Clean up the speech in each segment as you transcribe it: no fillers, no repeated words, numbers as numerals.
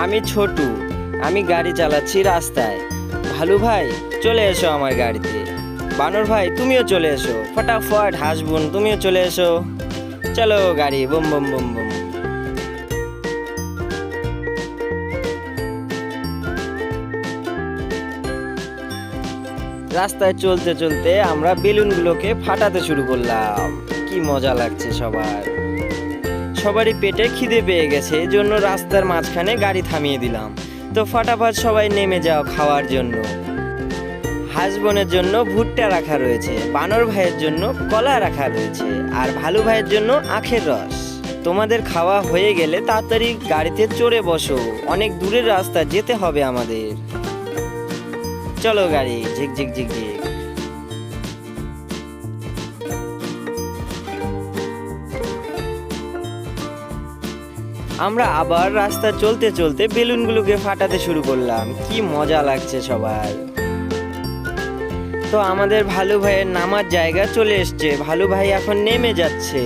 আমি ছোটু, আমি গাড়ি চালাচ্ছি রাস্তায়। ভালু ভাই চলে এসো আমার গাড়িতে। বানর ভাই তুমিও চলে এসো, ফটাফট হাসবুন তুমিও চলে এসো। চলো গাড়ি বুম বুম বুম বুম। রাস্তায় চলতে চলতে আমরা বেলুনগুলোকে ফাটাতে শুরু করলাম। কি মজা লাগছে সবার। সবারই পেটে খিদে পেয়ে গেছে, এজন্য রাস্তার মাঝখানে গাড়ি থামিয়ে দিলাম। তো ফটাফট সবাই নেমে যাও খাওয়ার জন্য। হাসবনের জন্য ভুট্টা রাখা রয়েছে, বানর ভাইয়ের জন্য কলা রাখা রয়েছে, আর ভালু ভাইয়ের জন্য আখের রস। তোমাদের খাওয়া হয়ে গেলে তাড়াতাড়ি গাড়িতে চড়ে বসো, অনেক দূরের রাস্তা যেতে হবে আমাদের। চলো গাড়ি ঝিক ঝিক ঝিক ঝিক। আমরা আবার রাস্তা চলতে চলতে বেলুনগুলোকে ফাটাতে শুরু করলাম। কি মজা লাগছে সবার। তো আমাদের ভালু ভাইয়ের নামার জায়গা চলে এসছে, ভালু ভাই এখন নেমে যাচ্ছে।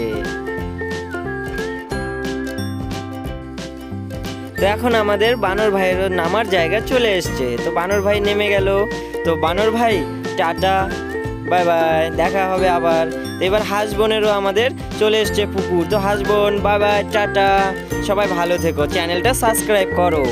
তো এখন আমাদের বানর ভাইয়ের নামার জায়গা চলে এসছে। তো বানর ভাই নেমে গেল। তো বানর ভাই টাটা, বাই বাই, দেখা হবে আবার। তো এবার হাসবনেরও আমাদের চলে এসছে পুকুর। তো হাসবন বাই বাই, টাটা, সবাই ভালো থেকো, চ্যানেলটা সাবস্ক্রাইব করো।